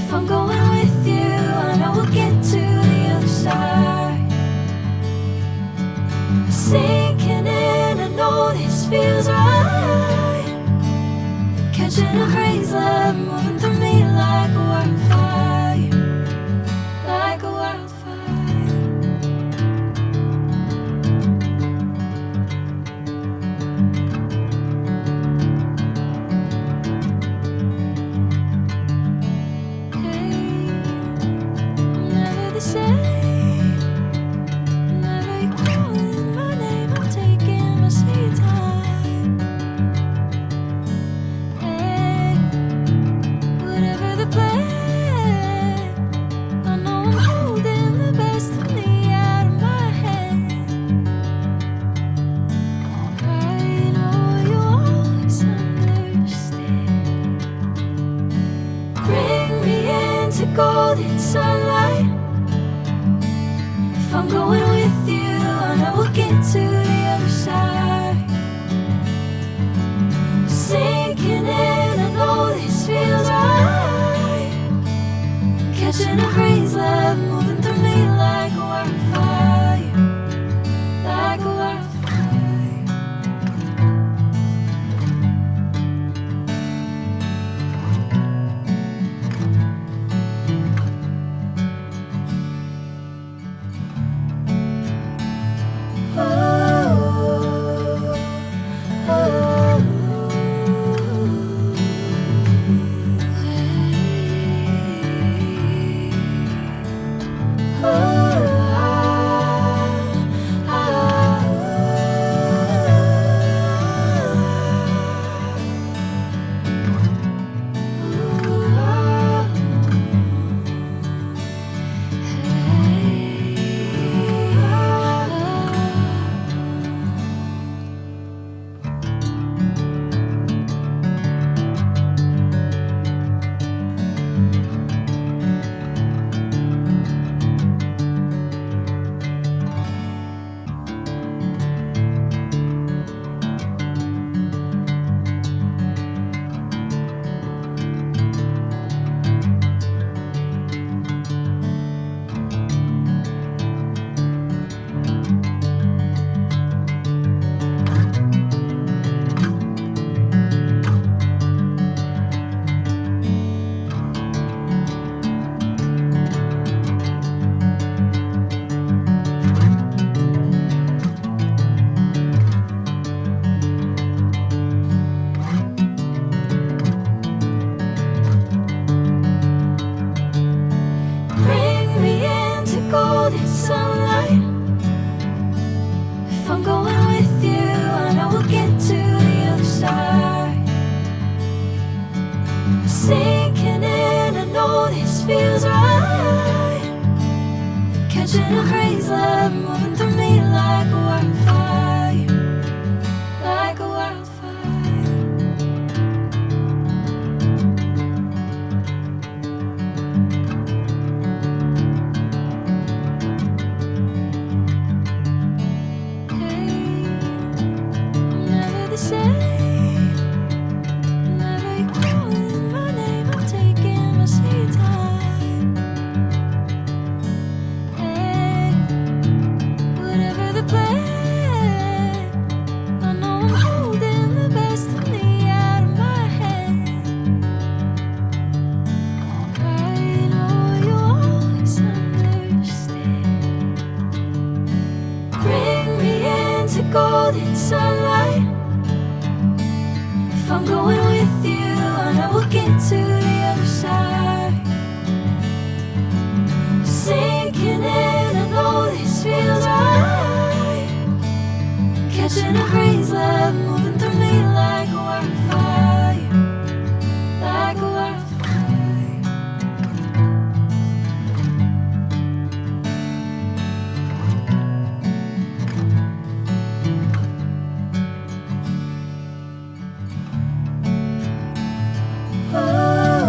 If I'm going with you, I know we'll get to the other side. Sinking in, I know this feels right. Catching a breeze, love moving through me like a wildfire, like a wildfire. Hey, I'm never the same. Whenever you're calling my name, I'm taking my sweet time. Hey, whatever the plan, I know I'm holding the best of me out of my hand. I know you always understand. Bring me into golden sunlight. If I'm going with you, I know we'll get to the other side. Sinking in, I know this feels right. Catching a breeze, love moving through me like a wildfire, like a wildfire. Bring me into golden sunlight. If I'm going with you, I know we'll get to the other side. Sinking in, I know this feels right. Catching a breeze, love moving through me like a wildfire, like a wildfire. Hey, I'm never the same. Whenever you're calling my name, I'm taking my sweet time. Hey, whatever the plan, I know I'm holding the best of me out of my hand. I know you always understand. Bring me into golden sunlight. If I'm going with you, I know we'll get to the other side. Sinking in, I know this feels right. Catching a breeze, love moving through me like a wildfire, like a wildfire. Oh.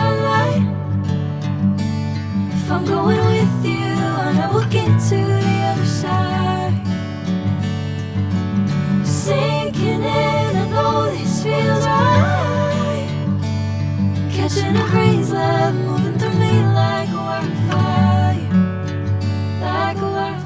sunlight. If I'm going with you, I know we'll get to the other side. Sinking in, I know this feels right. Catching a breeze, love moving through me like a wildfire, like a wildfire.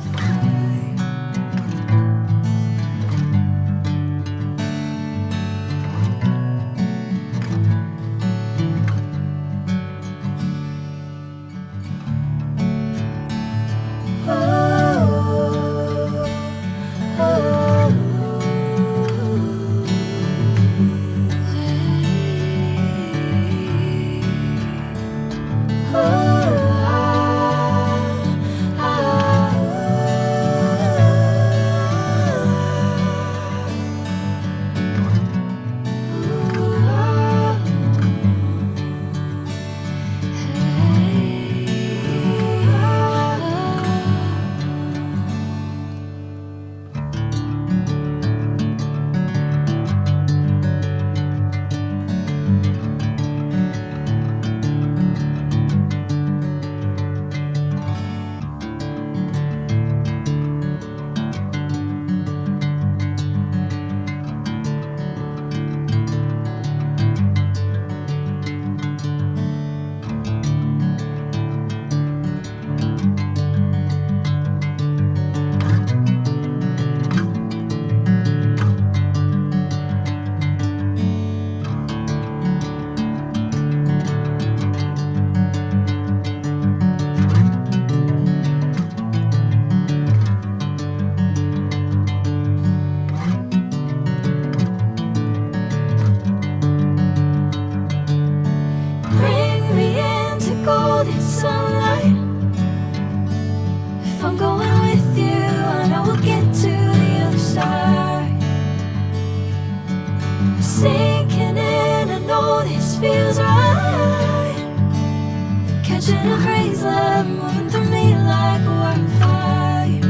Catching a breeze, love moving through me like a wildfire,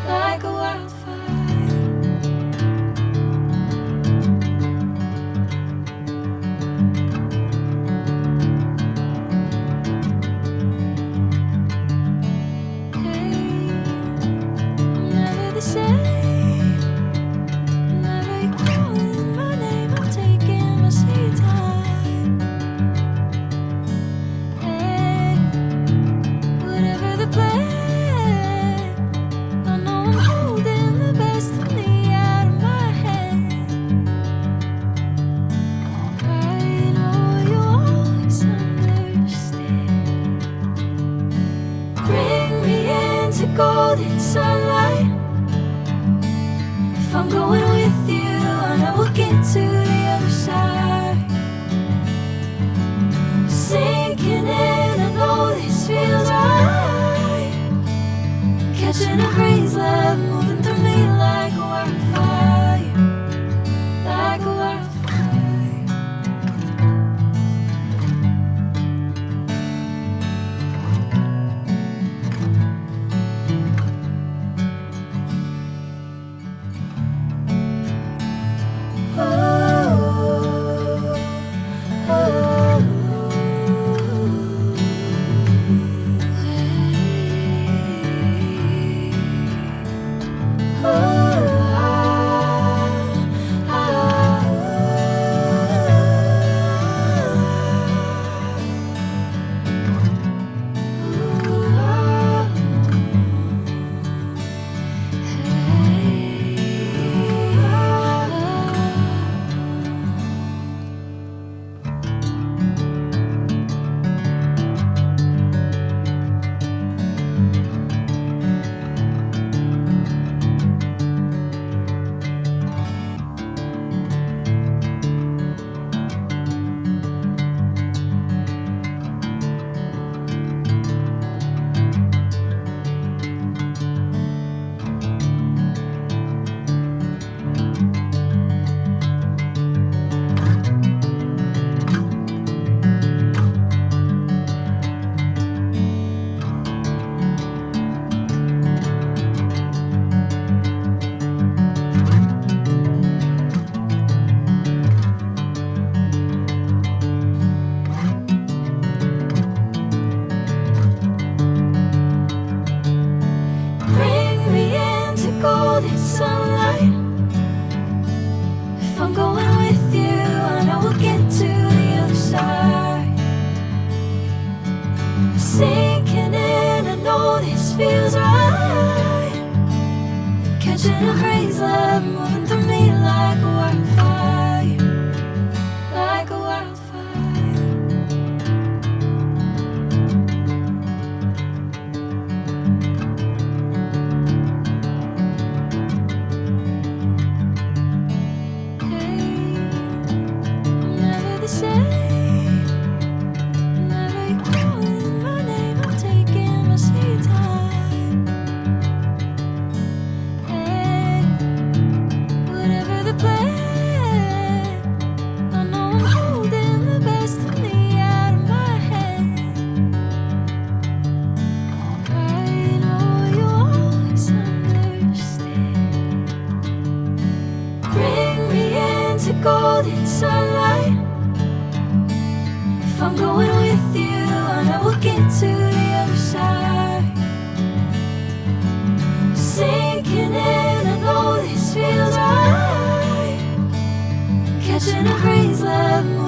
like a wildfire. Hey, I'm never the same. Whenever you're calling my name, I'm taking my sweet time. Golden sunlight. If I'm going with you, I know we'll get to the other side. Sinking in, I know this feels right. Catching a breeze, love moving through me like a wildfire, like a wildfire. catching a breeze, love moving through me like a wildfire, like a wildfire. Hey, I'm never the same. Whenever you're calling my name, I'm taking my sweet time. Hey, whatever the plan, I know I'm holding the best of me out of my head. I know you always understand. Bring me into golden sunlight. If I'm going with you, I know we'll get to the other side. Sinking in, I know this feels right. Catching a breeze, love.